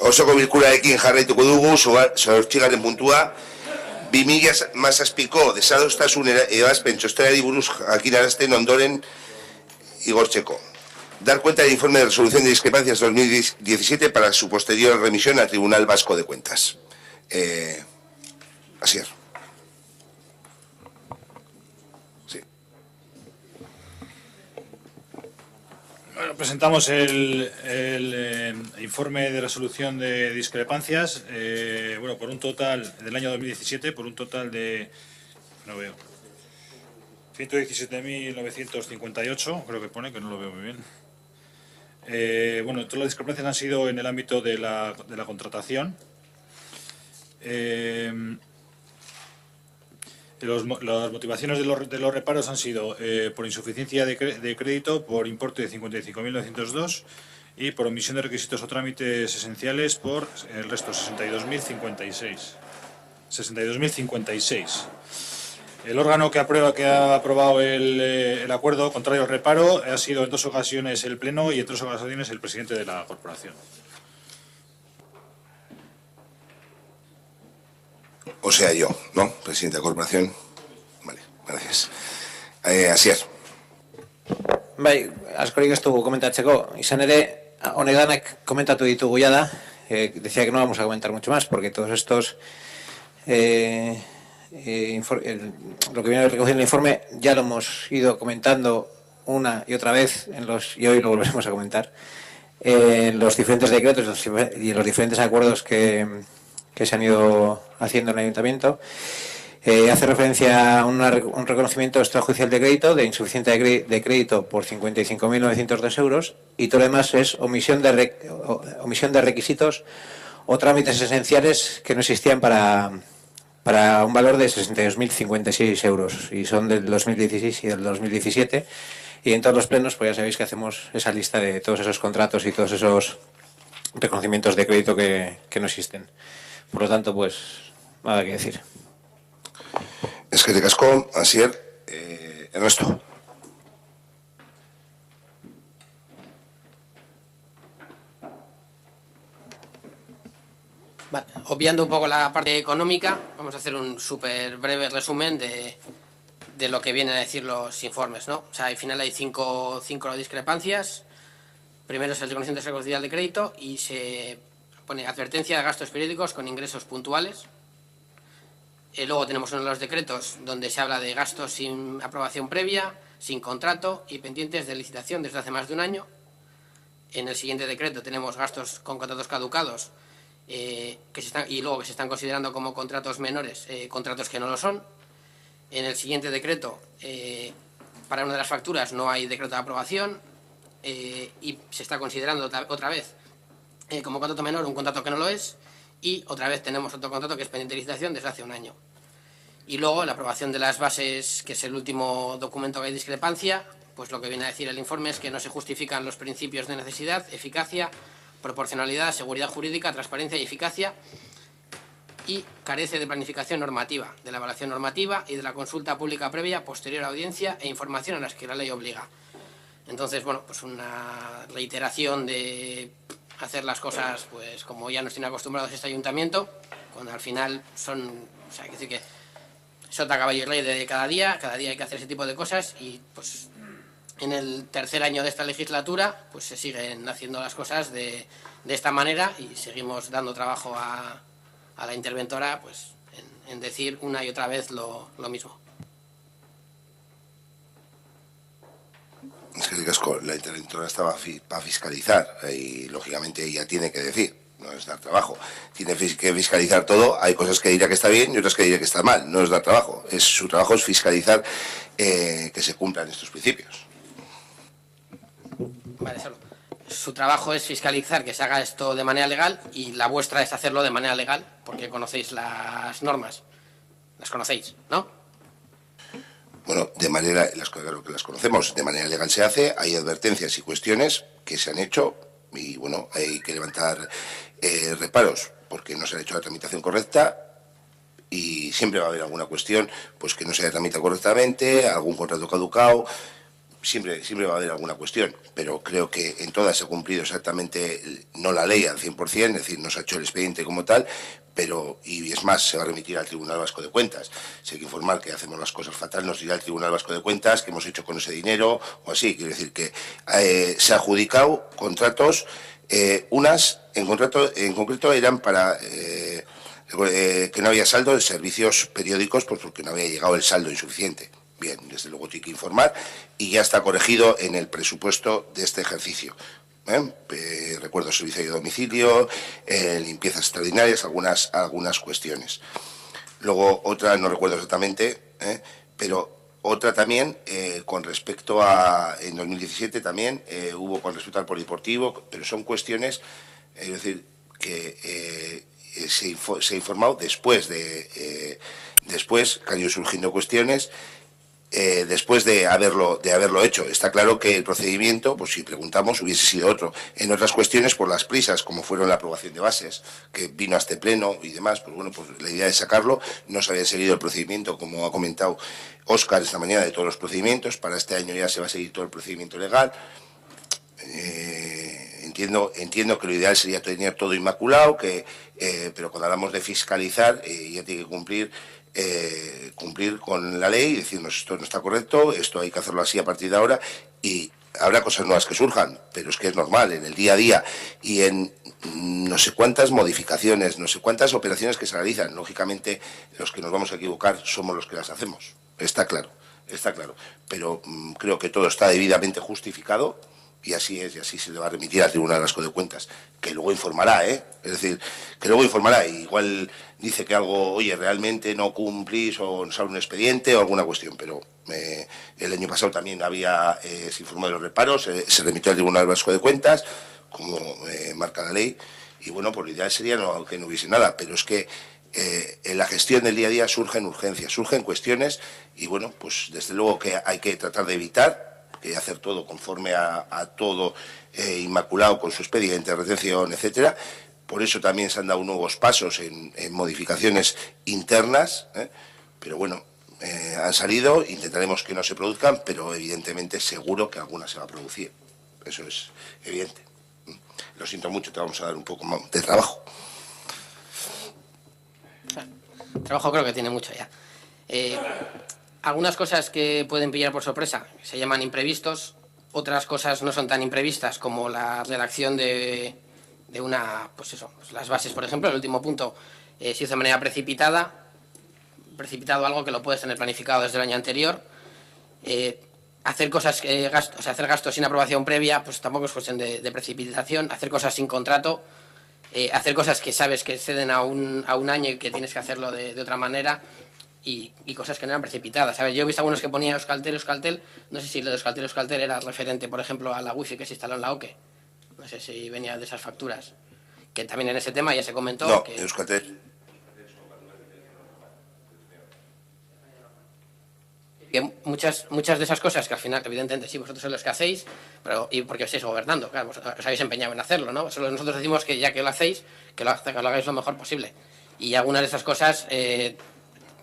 Osoko bilkurarekin jarraituko dugu, zortzigarren puntua, 2017ko desadostasun ebazpen txostenari buruz jakinarazten ondoren igortzeko. Dar cuenta del informe de resolución de discrepancias 2017 para su posterior remisión al Tribunal Vasco de Cuentas. Asier. Sí. Bueno, presentamos el informe de resolución de discrepancias, bueno, por un total del año 2017, por un total de, no veo, 117.958, creo que pone, que no lo veo muy bien. Bueno, todas las discrepancias han sido en el ámbito de la contratación. Las motivaciones de los reparos han sido por insuficiencia de crédito, por importe de 55.902 y por omisión de requisitos o trámites esenciales por el resto, 62.056. El órgano que ha aprobado el acuerdo contrario al reparo ha sido en 2 ocasiones el Pleno y en 3 ocasiones el presidente de la corporación. O sea, yo, ¿no? Presidente de la corporación. Vale, gracias. Asier. Bai, askorik ez dugu komentatzeko. Izan ere, honeganak komentatu ditugu jada. Decía que no vamos a comentar mucho más, porque todos estos... lo que viene recogido en el informe ya lo hemos ido comentando una y otra vez y hoy lo volveremos a comentar en los diferentes decretos y en los diferentes acuerdos que se han ido haciendo en el ayuntamiento. Hace referencia a un reconocimiento extrajudicial de crédito de insuficiencia de crédito por 55.902 euros y todo lo demás es omisión de requisitos o trámites esenciales que no existían para un valor de 62.056 euros y son del 2016 y del 2017 y en todos los plenos pues ya sabéis que hacemos esa lista de todos esos contratos y todos esos reconocimientos de crédito que no existen. Por lo tanto, pues nada que decir. Es que te casco, Asier, Ernesto. Vale, obviando un poco la parte económica, vamos a hacer un súper breve resumen de lo que vienen a decir los informes, ¿no? O sea, al final hay cinco discrepancias. Primero es el reconocimiento extrajudicial de crédito y se pone advertencia de gastos periódicos con ingresos puntuales. Luego tenemos uno de los decretos donde se habla de gastos sin aprobación previa, sin contrato y pendientes de licitación desde hace más de un año. En el siguiente decreto tenemos gastos con contratos caducados y luego que se están considerando como contratos menores, contratos que no lo son. En el siguiente decreto, para una de las facturas no hay decreto de aprobación y se está considerando otra vez como contrato menor un contrato que no lo es y otra vez tenemos otro contrato que es pendiente de licitación desde hace un año. Y luego la aprobación de las bases, que es el último documento que hay discrepancia, pues lo que viene a decir el informe es que no se justifican los principios de necesidad, eficacia, proporcionalidad, seguridad jurídica, transparencia y eficacia y carece de planificación normativa, de la evaluación normativa y de la consulta pública previa, posterior a audiencia e información a las que la ley obliga. Entonces, bueno, pues una reiteración de hacer las cosas pues como ya nos tiene acostumbrados este ayuntamiento, cuando al final son, o sea, hay que decir que sota caballo y rey de cada día hay que hacer ese tipo de cosas y pues en el tercer año de esta legislatura pues se siguen haciendo las cosas de esta manera y seguimos dando trabajo a la interventora pues en decir una y otra vez lo mismo. Es que la interventora estaba para fiscalizar y lógicamente ella tiene que decir, no es dar trabajo. Tiene que fiscalizar todo, hay cosas que dirá que está bien y otras que dirá que está mal, no es dar trabajo. Su trabajo es fiscalizar que se cumplan estos principios. Vale, solo. Su trabajo es fiscalizar que se haga esto de manera legal y la vuestra es hacerlo de manera legal porque conocéis las normas. Las conocéis, ¿no? Bueno, de manera, claro que las conocemos, de manera legal se hace, hay advertencias y cuestiones que se han hecho y bueno, hay que levantar reparos porque no se ha hecho la tramitación correcta y siempre va a haber alguna cuestión pues que no se haya tramitado correctamente, algún contrato caducado, siempre va a haber alguna cuestión, pero creo que en todas se ha cumplido exactamente, no la ley al 100%, es decir, no se ha hecho el expediente como tal, pero, y es más, se va a remitir al Tribunal Vasco de Cuentas. Si hay que informar que hacemos las cosas fatal, nos dirá el Tribunal Vasco de Cuentas qué hemos hecho con ese dinero o así. Quiero decir que se ha adjudicado contratos, unas en concreto eran para que no había saldo de servicios periódicos, pues porque no había llegado el saldo insuficiente. Bien, desde luego tiene que informar y ya está corregido en el presupuesto de este ejercicio. Recuerdo servicio de domicilio, limpiezas extraordinarias, algunas cuestiones. Luego otra, no recuerdo exactamente, pero otra también, con respecto a, en 2017 también hubo con respecto al polideportivo, pero son cuestiones, es decir, que se ha informado después que han ido surgiendo cuestiones, después de haberlo hecho. Está claro que el procedimiento, pues si preguntamos, hubiese sido otro. En otras cuestiones, por las prisas, como fueron la aprobación de bases, que vino a este pleno y demás, pues bueno, pues la idea de sacarlo, no se había seguido el procedimiento, como ha comentado Óscar esta mañana, de todos los procedimientos. Para este año ya se va a seguir todo el procedimiento legal. Entiendo que lo ideal sería tener todo inmaculado, pero cuando hablamos de fiscalizar, ya tiene que cumplir con la ley y decirnos esto no está correcto, esto hay que hacerlo así a partir de ahora, y habrá cosas nuevas que surjan, pero es que es normal en el día a día y en no sé cuántas modificaciones, no sé cuántas operaciones que se realizan. Lógicamente los que nos vamos a equivocar somos los que las hacemos, está claro, pero creo que todo está debidamente justificado. Y así es, y así se le va a remitir al Tribunal Vasco de Cuentas, que luego informará, es decir, que luego informará, y igual dice que algo, oye, realmente no cumplís o nos sale un expediente o alguna cuestión, pero el año pasado también se informó de los reparos, se remitió al Tribunal Vasco de Cuentas, como marca la ley, y bueno, pues lo ideal sería que no hubiese nada, pero es que en la gestión del día a día surgen urgencias, surgen cuestiones, y bueno, pues desde luego que hay que tratar de evitar hacer todo conforme a todo inmaculado con su expediente, retención, etcétera. Por eso también se han dado nuevos pasos en modificaciones internas, pero bueno, han salido, intentaremos que no se produzcan, pero evidentemente seguro que alguna se va a producir. Eso es evidente. Lo siento mucho, te vamos a dar un poco más de trabajo. Trabajo creo que tiene mucho ya. Algunas cosas que pueden pillar por sorpresa se llaman imprevistos, otras cosas no son tan imprevistas, como la redacción de pues las bases, por ejemplo. El último punto se hizo de manera precipitado algo que lo puedes tener planificado desde el año anterior. Hacer hacer gastos sin aprobación previa, pues tampoco es cuestión de precipitación. Hacer cosas sin contrato, hacer cosas que sabes que exceden a un año y que tienes que hacerlo de otra manera. Y cosas que no eran precipitadas, ¿sabes? Yo he visto algunos que ponía Euskaltel, no sé si lo de Euskaltel era referente, por ejemplo, a la wifi que se instaló en la OCE, no sé si venía de esas facturas, que también en ese tema ya se comentó. No, que Euskaltel. Que muchas de esas cosas que al final, evidentemente, sí, vosotros sois los que hacéis, y porque os estáis gobernando, claro, os habéis empeñado en hacerlo, ¿no? Solo nosotros decimos que ya que lo hacéis, que lo hagáis lo mejor posible. Y algunas de esas cosas...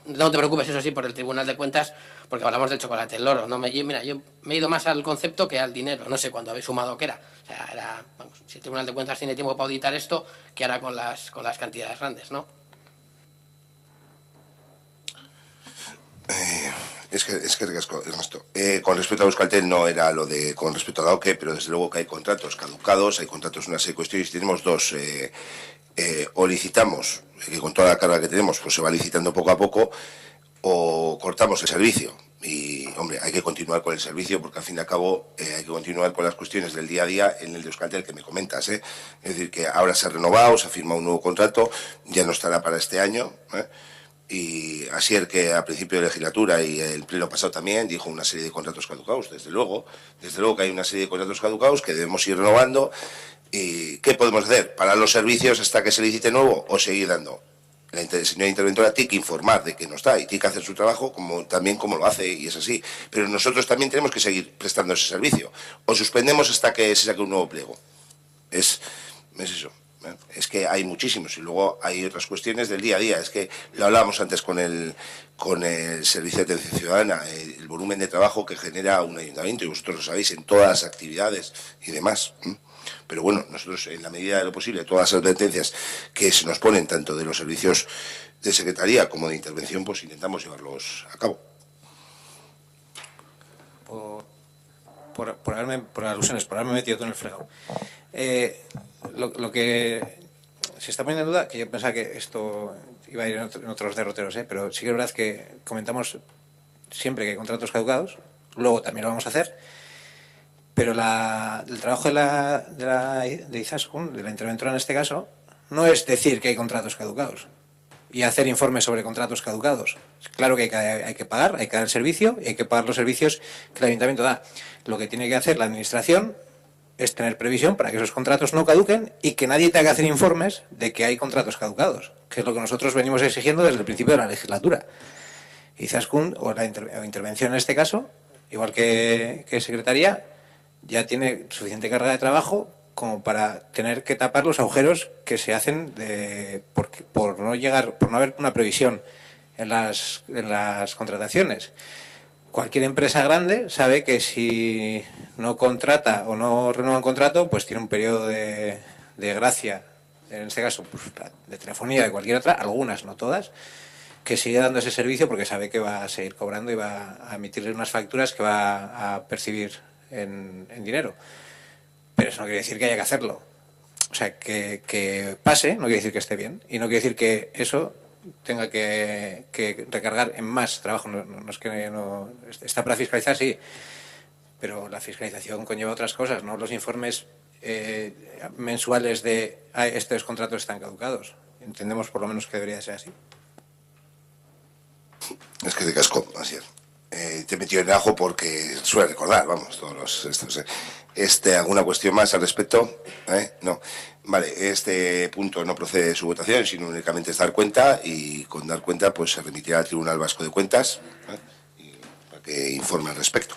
no te preocupes, eso sí, por el Tribunal de Cuentas, porque hablamos del chocolate, el loro. Yo me he ido más al concepto que al dinero. No sé cuándo habéis sumado qué era. O sea, si el Tribunal de Cuentas tiene tiempo para auditar esto, ¿qué hará con las cantidades grandes, no? Es que Ernesto, con respecto a Euskaltel no era lo de con respecto a la OCE, pero desde luego que hay contratos caducados, hay contratos, una serie de cuestiones, tenemos dos. O licitamos, que con toda la carga que tenemos pues se va licitando poco a poco, o cortamos el servicio. Y, hombre, hay que continuar con el servicio porque al fin y al cabo hay que continuar con las cuestiones del día a día en el de Euskaltel que me comentas. Es decir, que ahora se ha renovado, se ha firmado un nuevo contrato, ya no estará para este año. Y así es que a principio de legislatura y el pleno pasado también dijo una serie de contratos caducados. Desde luego que hay una serie de contratos caducados que debemos ir renovando. ¿Y qué podemos hacer? ¿Parar los servicios hasta que se licite nuevo o seguir dando? La señora interventora tiene que informar de que no está y tiene que hacer su trabajo también como lo hace, y es así. Pero nosotros también tenemos que seguir prestando ese servicio. O suspendemos hasta que se saque un nuevo pliego. Es eso. Es que hay muchísimos y luego hay otras cuestiones del día a día. Es que lo hablábamos antes con el Servicio de Atención Ciudadana, el volumen de trabajo que genera un ayuntamiento, y vosotros lo sabéis, en todas las actividades y demás. Pero bueno, nosotros, en la medida de lo posible, todas las advertencias que se nos ponen, tanto de los servicios de secretaría como de intervención, pues intentamos llevarlos a cabo. Por alusiones, por haberme metido todo en el fregado. Lo que se está poniendo en duda, que yo pensaba que esto iba a ir en otros derroteros, pero sí que es verdad que comentamos siempre que hay contratos caducados, luego también lo vamos a hacer, pero el trabajo de Izaskun, de la interventora en este caso, no es decir que hay contratos caducados y hacer informes sobre contratos caducados. Claro que hay que pagar, hay que dar el servicio y hay que pagar los servicios que el ayuntamiento da. Lo que tiene que hacer la administración es tener previsión para que esos contratos no caduquen y que nadie tenga que hacer informes de que hay contratos caducados, que es lo que nosotros venimos exigiendo desde el principio de la legislatura. Izaskun, o la intervención en este caso, igual que Secretaría, ya tiene suficiente carga de trabajo como para tener que tapar los agujeros que se hacen por no haber una previsión en las contrataciones. Cualquier empresa grande sabe que si no contrata o no renueva un contrato, pues tiene un periodo de gracia, en este caso pues, de telefonía, de cualquier otra, algunas, no todas, que sigue dando ese servicio porque sabe que va a seguir cobrando y va a emitirle unas facturas que va a percibir en dinero. Pero eso no quiere decir que haya que hacerlo. O sea, que pase no quiere decir que esté bien y no quiere decir que eso tenga que recargar en más trabajo. No es que no está para fiscalizar, sí, pero la fiscalización conlleva otras cosas, ¿no? Los informes mensuales de estos contratos están caducados. Entendemos por lo menos que debería ser así. Es que de casco, así es. Te metió en ajo porque suele recordar, vamos, todos estos. ¿Alguna cuestión más al respecto? No. Vale, este punto no procede de su votación, sino únicamente es dar cuenta, y con dar cuenta pues se remitirá al Tribunal Vasco de Cuentas y para que informe al respecto.